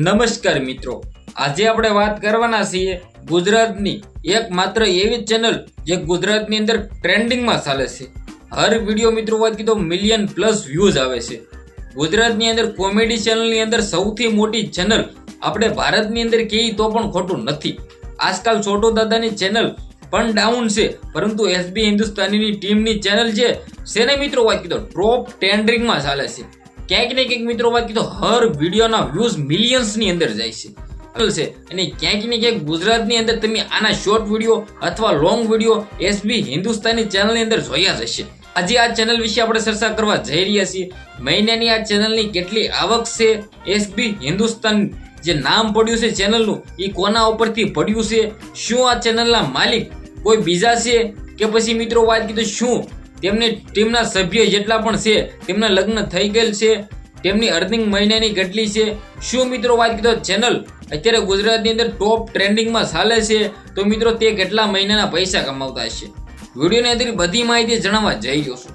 નમસ્કાર મિત્રો, આજે આપણે વાત કરવાના છીએ ગુજરાતની એકમાત્ર એવી ચેનલ જે ગુજરાતની અંદર ટ્રેન્ડિંગમાં ચાલે છે. હર વિડીયો મિત્રો વાત કીધો મિલિયન પ્લસ વ્યૂઝ આવે છે. ગુજરાતની અંદર કોમેડી ચેનલની અંદર સૌથી મોટી ચેનલ આપણે ભારતની અંદર કહીએ તો પણ ખોટું નથી. આજકાલ છોટો દાદાની ચેનલ પણ ડાઉન છે, પરંતુ એસબી હિન્દુસ્તાનીની ટીમની ચેનલ છે તેને મિત્રો વાત કીધો ટોપ ટ્રેન્ડિંગમાં ચાલે છે. ક્યાંક ને ક્યાંક મિત્રો વાત કીધો હર વિડીયોના વ્યૂઝ મિલિયન્સ ની અંદર જાય છે અને ક્યાંક ને ક્યાંક ગુજરાતની અંદર તમે આના શોર્ટ વિડીયો અથવા લોંગ વિડીયો એસબી હિન્દુસ્તાની ચેનલની અંદર જોયા જ હશે. આજે આ ચેનલ વિશે આપણે ચર્ચા કરવા જઈ રહ્યા છીએ. મહિનાની આ ચેનલની કેટલી આવક છે, એસબી હિન્દુસ્તાન જે નામ પડ્યું છે ચેનલનું એ કોના ઉપરથી પડ્યું છે, શું આ ચેનલના માલિક કોઈ બીજા છે કે પછી મિત્રો વાત કીધું શું તેમની ટીમના સભ્ય જેટલા પણ છે તેમના લગ્ન થઈ ગયેલ છે, તેમની અર્નિંગ મહિનાની કેટલી છે, શું મિત્રો વાત કીધો ચેનલ અત્યારે ગુજરાતની અંદર ટોપ ટ્રેન્ડિંગમાં ચાલે છે તો મિત્રો તે કેટલા મહિનાના પૈસા કમાવતા હશે. વિડીયોની અંદર બધી માહિતી જણાવવા જઈ રહ્યો છું.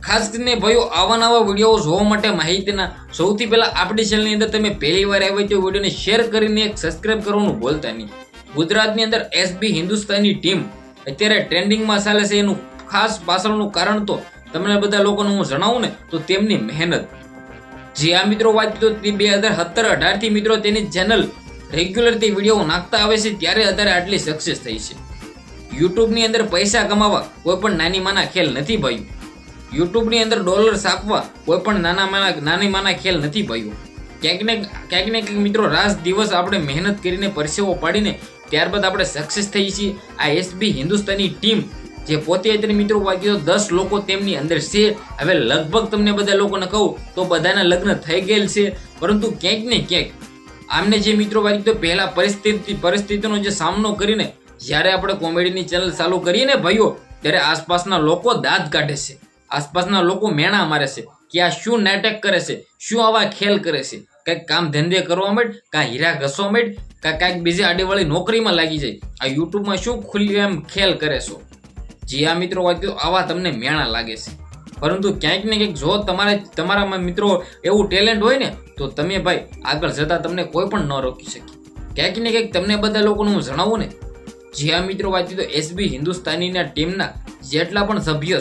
ખાસ કરીને ભાઈઓ આવા નવા વિડીયો જોવા માટે માહિતીના સૌથી પહેલા આપણી ચેનલની અંદર તમે પહેલી વાર આવ્યા તો વિડીયોને શેર કરીને એક સબસ્ક્રાઇબ કરવાનું ભૂલતા નહીં. ગુજરાતની અંદર એસબી હિન્દુસ્તાની ટીમ અત્યારે ટ્રેન્ડિંગમાં ચાલે છે એનું ખાસ પાછળનું કારણ તો તમને બધા લોકોને હું જણાવું ને તો તેમની મહેનત. જે આ મિત્રો વાત કીધો 2017-18 થી મિત્રો તેની ચેનલ રેગ્યુલર તે વિડીયો નાખતા આવે છે ત્યારે અત્યારે આટલી સક્સેસ થઈ છે. યુટ્યુબની અંદર પૈસા કમાવા કોઈ પણ નાની માના ખેલ નથી ભાઈઓ. યુટ્યુબની અંદર ડોલર્સ આપવા કોઈ પણ નાની માના ખેલ નથી ભાઈઓ. ક્યાંક ને ક્યાંક મિત્રો રાત દિવસ આપણે મહેનત કરીને પરસેવો પાડીને ત્યારબાદ આપણે સક્સેસ થઈ છીએ. આ એસબી હિન્દુસ્તાની ટીમ જે પોતે અત્યારે મિત્રો વાગ્યો 10 લોકો તેમની અંદર છે. હવે લગભગ તમને બધા લોકોને કહું તો બધાના લગ્ન થઈ ગયેલ છે, પરંતુ ક્યાંક ને ક્યાંક આમને જે મિત્રો વાગ્યો પહેલા પરિસ્થિતિનો જે સામનો કરીને જ્યારે આપણે કોમેડીની ચેનલ ચાલુ કરીએ ને ભાઈઓ ત્યારે આસપાસના લોકો દાંત કાઢે છે, આસપાસના લોકો મેણા મારે છે કે આ શું નાટક કરે છે, શું આવા ખેલ કરે છે, કંઈક કામ ધંધે કરવા માંડ, કાં હીરા ઘસવા માંડ, કાંઈક બીજી આડેવાળી નોકરીમાં લાગી જાય. આ યુટ્યુબમાં શું ખુલ્લી એમ ખેલ કરે છો. જે આ મિત્રો વાંચ્યો આવા તમને મેણા લાગે છે, પરંતુ ક્યાંક ને ક્યાંક જો તમારામાં મિત્રો એવું ટેલેન્ટ હોય ને તો તમે ભાઈ આગળ જતા તમને કોઈ પણ ન રોકી શકે. ક્યાંક ને ક્યાંક તમને બધા લોકોને હું જણાવું ને જે આ મિત્રો વાંચ્યું તો એસબી હિન્દુસ્તાનીના ટીમના જેટલા પણ સભ્ય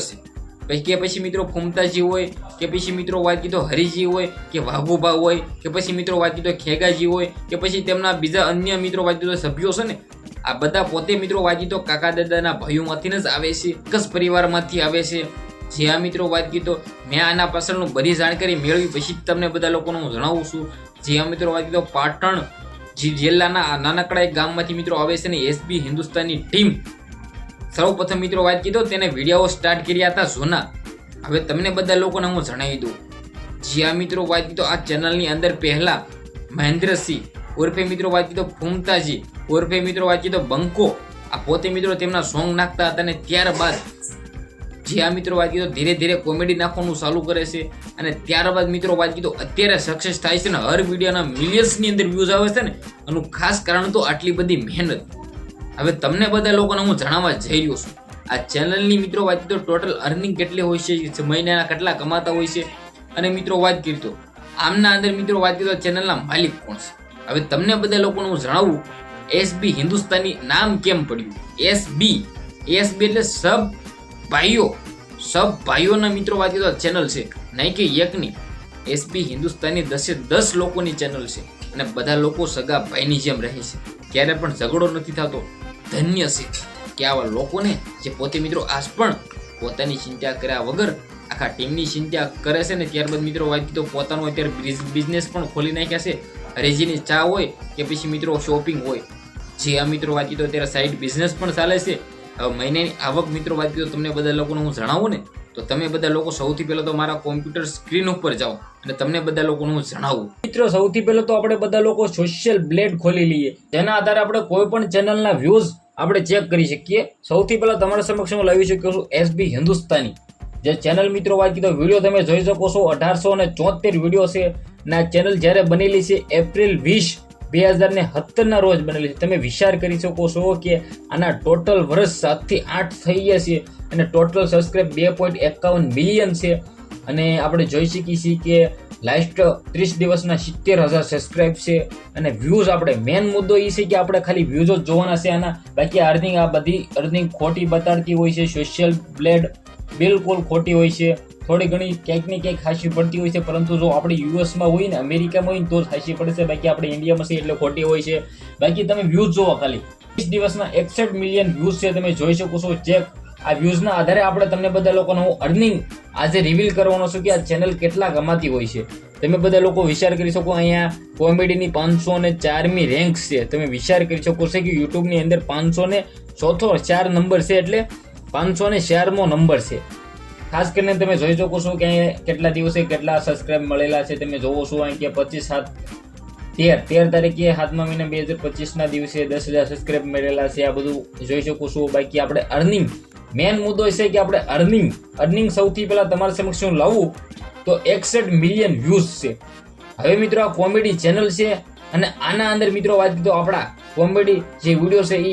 છે કે પછી મિત્રો ફૂમતાજી હોય કે પછી મિત્રો વાત કીધો હરિજી હોય કે વાઘુબા હોય કે પછી મિત્રો વાત કીધો ખેગાજી હોય કે પછી તેમના બીજા અન્ય મિત્રો વાત કીધો સભ્યો છે ને આ બધા પોતે મિત્રો વાત કીધો કાકા દાદાના ભાઈઓમાંથી જ આવે છે, એક જ પરિવારમાંથી આવે છે. જે આ મિત્રો વાત કીધો મેં આના પાછળનું બધી જાણકારી મેળવી પછી તમને બધા લોકોને હું જણાવું છું. જે આ મિત્રો વાત કીધો પાટણ જિલ્લાના નાનકડા એક ગામમાંથી મિત્રો આવે છે ને એસબી હિન્દુસ્તાની ટીમ સૌપ્રથમ મિત્રો વાત કીધો તેને વિડીયો સ્ટાર્ટ કર્યા હતા જૂના. હવે તમને બધા લોકોને હું જણાવી દઉં. જે આ મિત્રો વાત કીધો આ ચેનલની અંદર પહેલા મહેન્દ્રસિંહ ઉર્ફે મિત્રો વાત કીધો ફૂમતાજી ઉર્ફે મિત્રો વાત કીધો બંકો આ પોતે મિત્રો તેમના સોંગ નાખતા હતા અને ત્યારબાદ જે આ મિત્રો વાત કીધો ધીરે ધીરે કોમેડી નાખવાનું ચાલુ કરે છે અને ત્યારબાદ મિત્રો વાત કીધો અત્યારે સક્સેસ થાય છે ને હર વિડીયોના મિલિયન્સની અંદર વ્યૂઝ આવે છે ને એનું ખાસ કારણ તો આટલી બધી મહેનત. હવે તમને બધા લોકોને હું જણાવવા જઈ રહ્યો છું આ ચેનલની મિત્રો વાત કીધો ટોટલ અર્નિંગ કેટલી હોય છે, મહિનાના કેટલા કમાતા હોય છે અને મિત્રો વાત કરી તો આમના અંદર મિત્રો વાત કીધો ચેનલના માલિક કોણ છે. હવે તમને બધા લોકોને હું જણાવું એસબી હિન્દુસ્તાની નામ કેમ પડ્યું. એસબી એટલે સબ ભાઈઓના મિત્રો વાત કીધો ચેનલ છે, નહીં કે એકની. એસબી હિન્દુસ્તાની 10 લોકોની ચેનલ છે અને બધા લોકો સગા ભાઈની જેમ રહે છે, ક્યારે પણ ઝઘડો નથી થતો. ધન્ય છે કે આવા લોકોને જે પોતે મિત્રો આજ પણ પોતાની ચિંતા કર્યા વગર આખા ટીમની ચિંતા કરે છે ને ત્યારબાદ મિત્રો વાત કીધો પોતાનો અત્યારે બિઝનેસ પણ ખોલી નાખ્યા છે. રેજીની ચા હોય કે પછી મિત્રો શોપિંગ હોય. જે આ મિત્રો વાત કીધો અત્યારે સાઈડ બિઝનેસ પણ ચાલે છે. હવે મહિનાની આવક મિત્રો વાત કીધો તમને બધા લોકોને હું જણાવું ને તો તમે બધા લોકો સૌથી પહેલા તો મારા કોમ્પ્યુટર સ્ક્રીન ઉપર જાઓ અને તમને બધા લોકોને હું જણાવું. મિત્રો સૌથી પહેલા તો આપણે બધા લોકો સોશિયલ બ્લેડ ખોલી લઈએ જેના આધારે આપણે કોઈ પણ ચેનલના વ્યૂઝ આપણે ચેક કરી શકીએ. સૌથી પહેલા તમારા સમક્ષ હું લાવી શકું છું એસબી હિન્દુસ્તાની જે ચેનલ મિત્રો વાત કીધો વિડીયો તમે જોઈ શકો છો 1874 વિડીયો છે અને આ ચેનલ જ્યારે બનેલી છે એપ્રિલ 20, 2017 ના રોજ બનેલી છે. તમે વિચાર કરી શકો છો કે આના ટોટલ વર્ષ 7 થી 8 થઈ ગયા છે અને ટોટલ સબસ્ક્રાઇબ 2.51 મિલિયન છે. અને આપણે જોઈ શકીએ છીએ કે લાસ્ટ 30 દિવસના 70,000 સબસ્ક્રાઇબ છે. અને વ્યૂઝ આપણે મેન મુદ્દો એ છે કે આપણે ખાલી વ્યૂઝ જ જોવાના છે આના, બાકી અર્નિંગ આ બધી અર્નિંગ ખોટી બતાડતી હોય છે. સોશિયલ બ્લેડ બિલકુલ ખોટી હોય છે, થોડી ઘણી ક્યાંક ને ક્યાંક હાશી પડતી હોય છે, પરંતુ જો આપણે યુએસમાં હોય ને અમેરિકામાં હોય ને તો જ હાશી પડે છે, બાકી આપણે ઇન્ડિયામાં છે એટલે ખોટી હોય છે. બાકી તમે વ્યૂઝ જોવો, ખાલી 30 દિવસના 61 મિલિયન વ્યૂઝ છે, તમે જોઈ શકો છો. ચેક આ વ્યૂઝના આધારે આપણે તમને બધા લોકોને હું અર્નિંગ આજે રિવીલ કરવાનો છું કે આ ચેનલ કેટલા કમાતી હોય છે. તમે બધા લોકો વિચાર કરી શકો, અહીંયા કોમેડીની 504મી રેન્ક છે. તમે વિચાર કરી શકો છો કે યુટ્યુબની અંદર 504 નંબર છે, એટલે 504મો નંબર છે. ખાસ કરીને તમે જોઈ શકો છો કે અહીંયા કેટલા દિવસે કેટલા સબસ્ક્રાઇબ મળેલા છે. તમે જોવો છો અહીં કે 13 તારીખે 7મા મહિના 2025ના દિવસે 10,000 સબસ્ક્રાઇબ મળેલા છે. આ બધું જોઈ શકો છો. બાકી આપણે અર્નિંગ મેન મુદ્દો એ છે કે આપણે અર્નિંગ સૌથી પહેલા તમારા સમક્ષ હું લાવું તો 61 મિલિયન વ્યૂઝ છે. હવે મિત્રો આ કોમેડી ચેનલ છે અને આના અંદર મિત્રો વાત કરીએ તો આપણા કોમેડી જે વિડીયો છે એ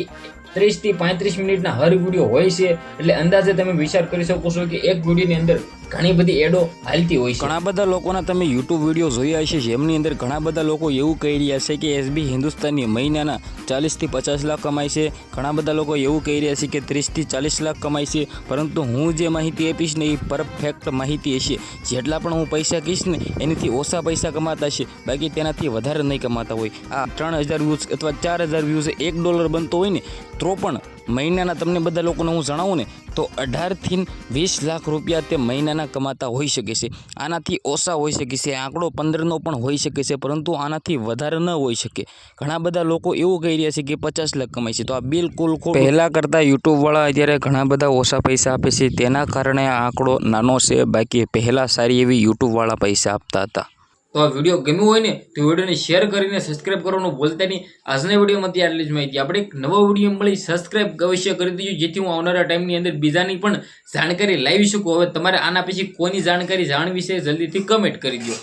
30 થી 35 મિનિટના હર વિડીયો હોય છે. એટલે અંદાજે તમે વિચાર કરી શકો છો કે એક વિડીયોની અંદર ઘણી બધી એડો હાલતી હોય છે. ઘણા બધા લોકોના તમે યુટ્યુબ વિડીયો જોયા હશે, જેમની અંદર ઘણા બધા લોકો એવું કહી રહ્યા છે કે એસબી હિન્દુસ્તાની મહિનાના 40 થી 50 લાખ કમાય છે. ઘણા બધા લોકો એવું કહી રહ્યા છે કે 30 થી 40 લાખ કમાય છે. પરંતુ હું જે માહિતી આપીશ ને એ પરફેક્ટ માહિતી હશે. જેટલા પણ હું પૈસા કહીશ ને એનાથી ઓછા પૈસા કમાતા છે, બાકી તેનાથી વધારે નહીં કમાતા હોય. આ 3000 વ્યૂઝ અથવા 4000 વ્યૂઝ $1 બનતો હોય ને તો પણ મહિનાના તમને બધા લોકોને હું જણાવું ને તો 18 થી 20 લાખ રૂપિયા તે મહિનાના કમાતા હોઈ શકે છે. આનાથી ઓછા હોઈ શકે છે, આંકડો 15નો પણ હોઈ શકે છે, પરંતુ આનાથી વધારે ન હોઈ શકે. ઘણા બધા લોકો એવું કહી રહ્યા છે કે 50 લાખ કમાય છે, તો આ બિલકુલ પહેલાં કરતાં યુટ્યુબવાળા અત્યારે ઘણા બધા ઓછા પૈસા આપે છે, તેના કારણે આ આંકડો નાનો છે. બાકી પહેલાં સારી એવી યુટ્યુબવાળા પૈસા આપતા હતા. તો આ વિડીયો ગમ્યો હોય ને તો વિડીયોને શેર કરીને સબસ્ક્રાઇબ કરવાનું ભૂલતા નહીં. આજના વિડીયોમાંથી આટલી જ માહિતી. આપણે એક નવો વિડીયો મળી, સબસ્ક્રાઇબ અવશ્ય કરી દેજો, જેથી હું આવનારા ટાઈમની અંદર બીજાની પણ જાણકારી લાવી શકું. હવે તમારે આના પછી કોની જાણકારી જાણવી છે જલ્દીથી કમેન્ટ કરી દો.